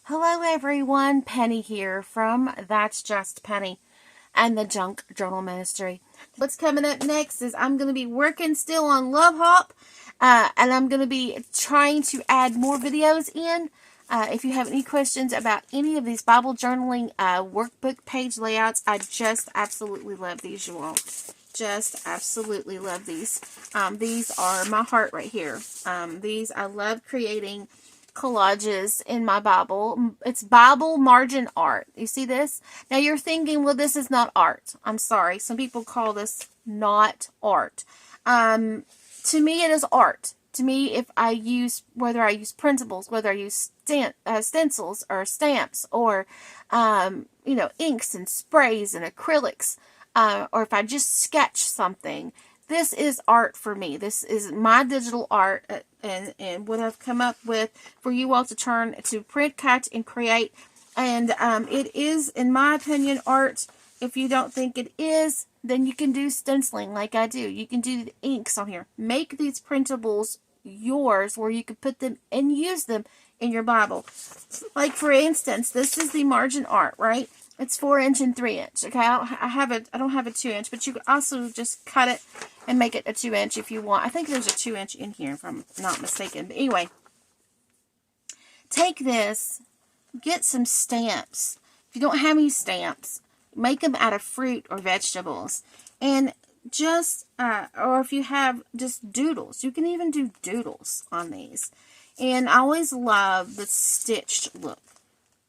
Hello everyone, Penny here from That's Just Penny and the Junk Journal Ministry. What's coming up next is I'm going to be working still on Love Hop, and I'm going to be trying to add more videos in. If you have any questions about any of these Bible journaling workbook page layouts, I just absolutely love these, you all. Just absolutely love these. These are my heart right here. I love creating collages in my Bible. It's Bible margin art. You see this? Now you're thinking, well, this is not art. I'm sorry. Some people call this not art. To me, it is art. To me, whether I use printables, whether I use stencils or stamps or, inks and sprays and acrylics, or if I just sketch something, this is art for me. This is my digital art and what I've come up with for you all to turn to print, cut, and create. And it is, in my opinion, art. If you don't think it is, then you can do stenciling like I do. You can do the inks on here. Make these printables yours where you can put them and use them in your Bible. Like, for instance, this is the margin art, right? It's 4" and 3" okay? I don't have a 2" but you could also just cut it and make it a 2" if you want. I think there's a 2" in here, if I'm not mistaken. But anyway, take this, get some stamps. If you don't have any stamps, make them out of fruit or vegetables. And just, or if you have just doodles, you can even do doodles on these. And I always love the stitched look.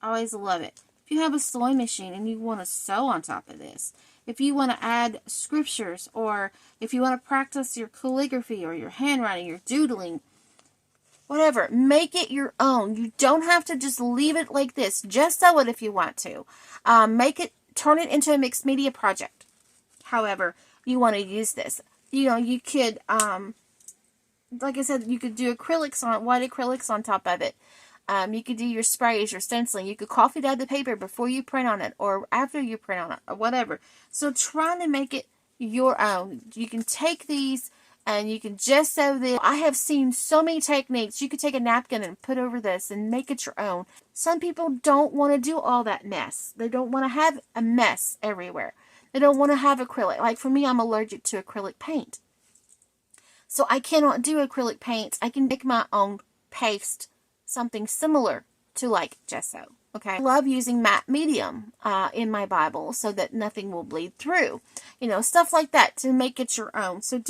I always love it. If you have a sewing machine and you want to sew on top of this, if you want to add scriptures, or if you want to practice your calligraphy or your handwriting, your doodling, whatever, make it your own. You don't have to just leave it like this. Just sew it if you want to. Turn it into a mixed media project. However you want to use this. You could, like I said, you could do white acrylics on top of it. You could do your sprays, your stenciling. You could coffee dye the paper before you print on it or after you print on it or whatever. So trying to make it your own. You can take these and you can just sew this. I have seen so many techniques. You could take a napkin and put over this and make it your own. Some people don't want to do all that mess. They don't want to have a mess everywhere. They don't want to have acrylic. Like for me, I'm allergic to acrylic paint. So I cannot do acrylic paints. I can make my own paste. Something similar to like gesso. Okay, I love using matte medium in my Bible so that nothing will bleed through. Stuff like that to make it your own. So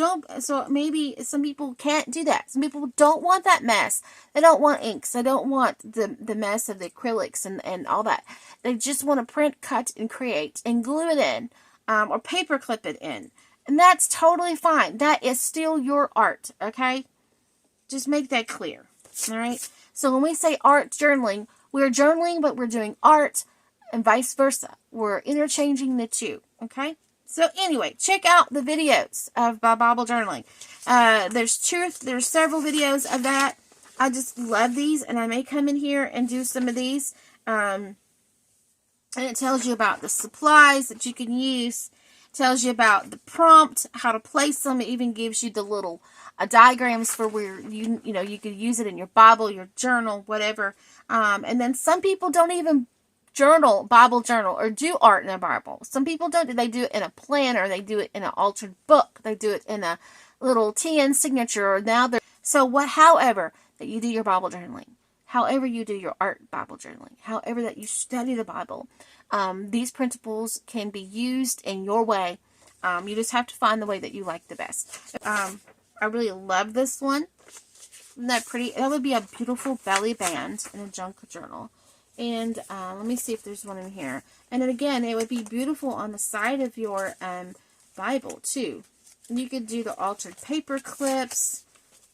maybe some people can't do that. Some people don't want that mess. They don't want inks. They don't want the mess of the acrylics and all that. They just want to print, cut, and create and glue it in or paper clip it in. And that's totally fine. That is still your art. Okay, just make that clear. All right. So when we say art journaling, we're journaling, but we're doing art and vice versa. We're interchanging the two, okay? So anyway, check out the videos of Bible journaling. There's several videos of that. I just love these, and I may come in here and do some of these. And it tells you about the supplies that you can use. It tells you about the prompt, how to place them. It even gives you the little diagrams for where you could use it in your Bible, your journal, whatever. And then some people don't even Bible journal, or do art in their Bible. Some people don't. They do it in a planner. They do it in an altered book. They do it in a little TN signature. However that you do your Bible journaling, however you do your art Bible journaling, however that you study the Bible, these printables can be used in your way. You just have to find the way that you like the best. I really love this one. Isn't that pretty? That would be a beautiful belly band in a junk journal. And let me see if there's one in here. And then again, it would be beautiful on the side of your Bible too. And you could do the altered paper clips.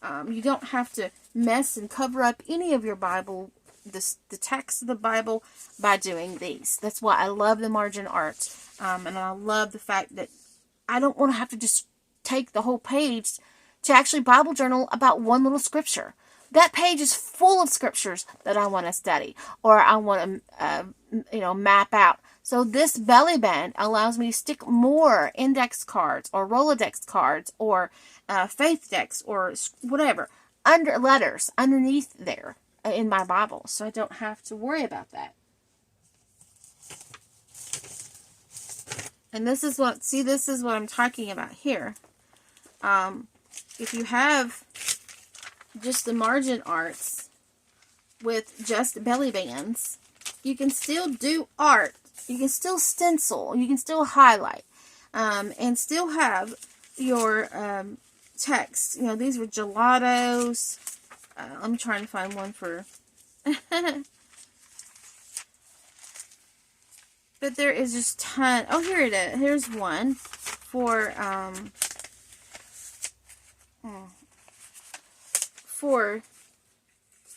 You don't have to mess and cover up any of your Bible, the text of the Bible, by doing these. That's why I love the margin art. And I love the fact that I don't want to have to just take the whole page to actually Bible journal about one little scripture. That page is full of scriptures that I want to study or I want to, map out. So this belly band allows me to stick more index cards or Rolodex cards or faith decks or whatever letters underneath there. in my Bible, so I don't have to worry about that. And this is what, see, this is what I'm talking about here. If you have just the margin arts with just belly bands, you can still do art. You can still stencil. You can still highlight. And still have your text. You know, these were gelatos. I'm trying to find one for... But there is just ton. Oh, here it is. Here's one for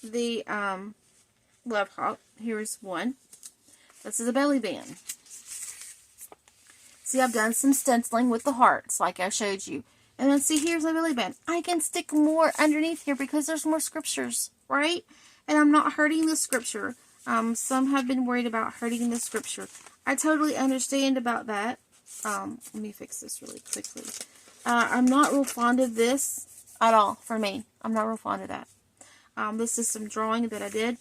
the Love Hawk. Here's one. This is a belly band. See, I've done some stenciling with the hearts, like I showed you. And then see, here's my belly band. I can stick more underneath here because there's more scriptures, right? And I'm not hurting the scripture. Some have been worried about hurting the scripture. I totally understand about that. Let me fix this really quickly. I'm not real fond of this at all for me. I'm not real fond of that. This is some drawing that I did.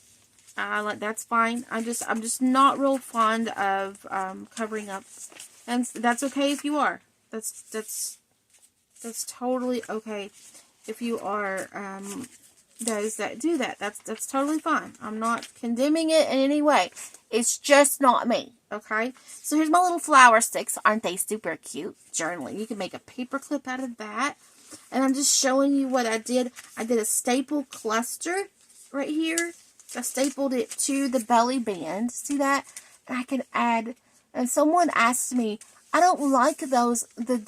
That's fine. I'm just not real fond of covering up, and that's okay if you are. That's totally okay if you are those that do that. That's totally fine. I'm not condemning it in any way. It's just not me. Okay, so here's my little flower sticks. Aren't they super cute? Journaling. You can make a paper clip out of that. And I'm just showing you what I did. I did a staple cluster right here. I stapled it to the belly band. See that? And I can add. And someone asked me, I don't like those the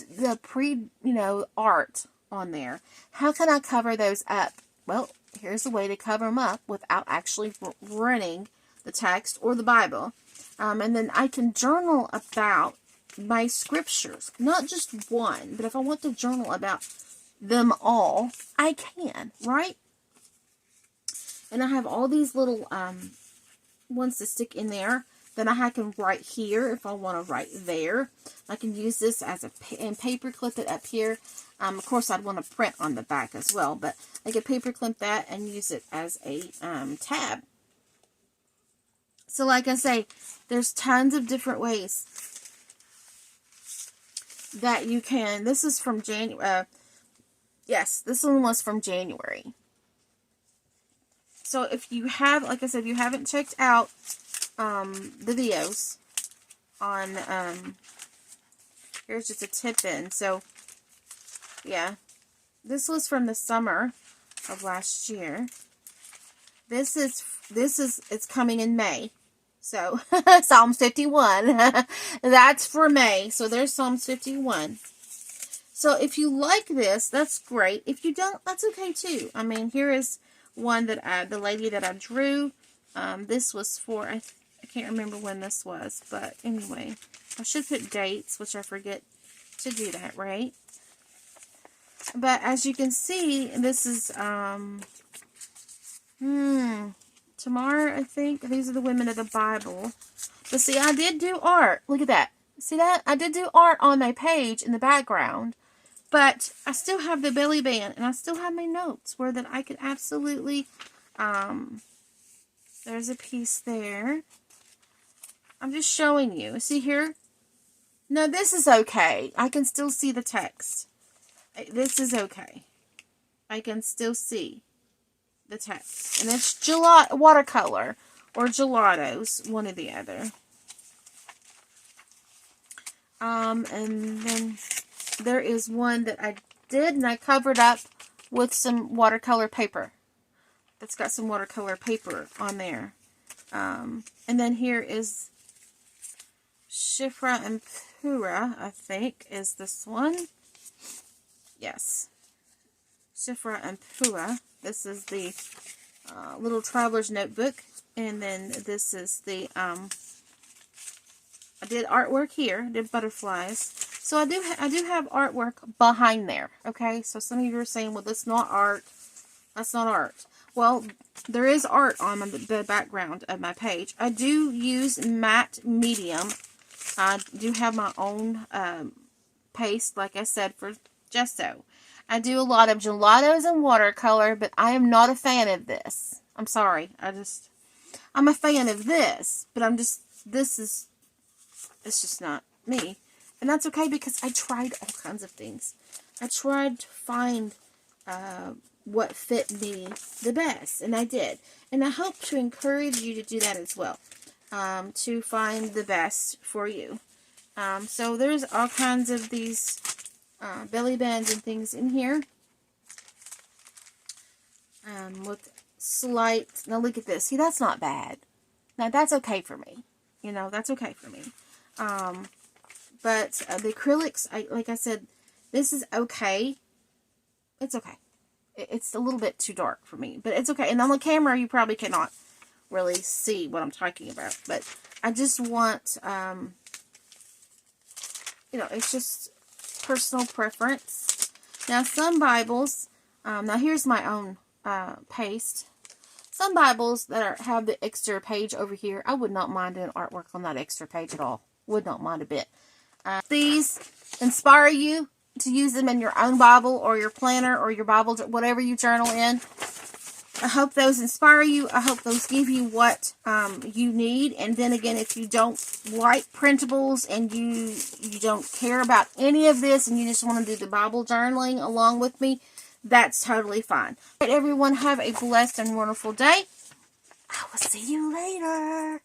art on there. How can I cover those up? Well, here's a way to cover them up without actually running the text or the Bible. And then I can journal about my scriptures. Not just one, but if I want to journal about them all, I can, right? And I have all these little ones to stick in there. Then I can write here if I want to write there. I can use this as a paper clip it up here. Of course, I'd want to print on the back as well, but I could paper clip that and use it as a tab. So like I say, there's tons of different ways that you can. This is from January. Yes, this one was from January. So if you have, like I said, if you haven't checked out the videos on, here's just a tip in. So, yeah, this was from the summer of last year. It's coming in May. So, Psalms 51. That's for May. So, there's Psalms 51. So, if you like this, that's great. If you don't, that's okay too. I mean, here is one that the lady that I drew. This was for, I can't remember when this was. But, anyway, I should put dates, which I forget to do that, right? But, as you can see, this is, Tamar, I think. These are the women of the Bible. But see, I did do art. Look at that. See that? I did do art on my page in the background. But I still have the belly band. And I still have my notes where that I could absolutely... there's a piece there. I'm just showing you. See here? No, this is okay. I can still see the text. This is okay. I can still see the text. And it's watercolor or gelatos, one or the other. And then there is one that I did and I covered up with some watercolor paper. That's got some watercolor paper on there. And then here is Shifra and Pura, I think, is this one. Yes. Shifra and Pura. This is the little traveler's notebook. And then this is the, I did artwork here. I did butterflies. So I do have artwork behind there. Okay. So some of you are saying, well, that's not art. That's not art. Well, there is art on the background of my page. I do use matte medium. I do have my own paste, like I said, for gesso. I do a lot of gelatos and watercolor, but I am not a fan of this. I'm sorry. I'm a fan of this, but it's just not me. And that's okay, because I tried all kinds of things. I tried to find what fit me the best, and I did. And I hope to encourage you to do that as well, to find the best for you. So there's all kinds of these belly bands and things in here. With slight, now look at this. See, that's not bad. Now that's okay for me. You know, that's okay for me. But the acrylics, like I said, this is okay. It's okay. It's a little bit too dark for me, but it's okay. And on the camera, you probably cannot really see what I'm talking about. But I just want, you know, it's just personal preference. Now, some Bibles, now here's my own paste. Some Bibles that have the extra page over here, I would not mind doing artwork on that extra page at all. Would not mind a bit. These inspire you to use them in your own Bible or your planner or your Bible, whatever you journal in. I hope those inspire you. I hope those give you what you need. And then again, if you don't like printables and you don't care about any of this and you just want to do the Bible journaling along with me, that's totally fine. All right, everyone, have a blessed and wonderful day. I will see you later.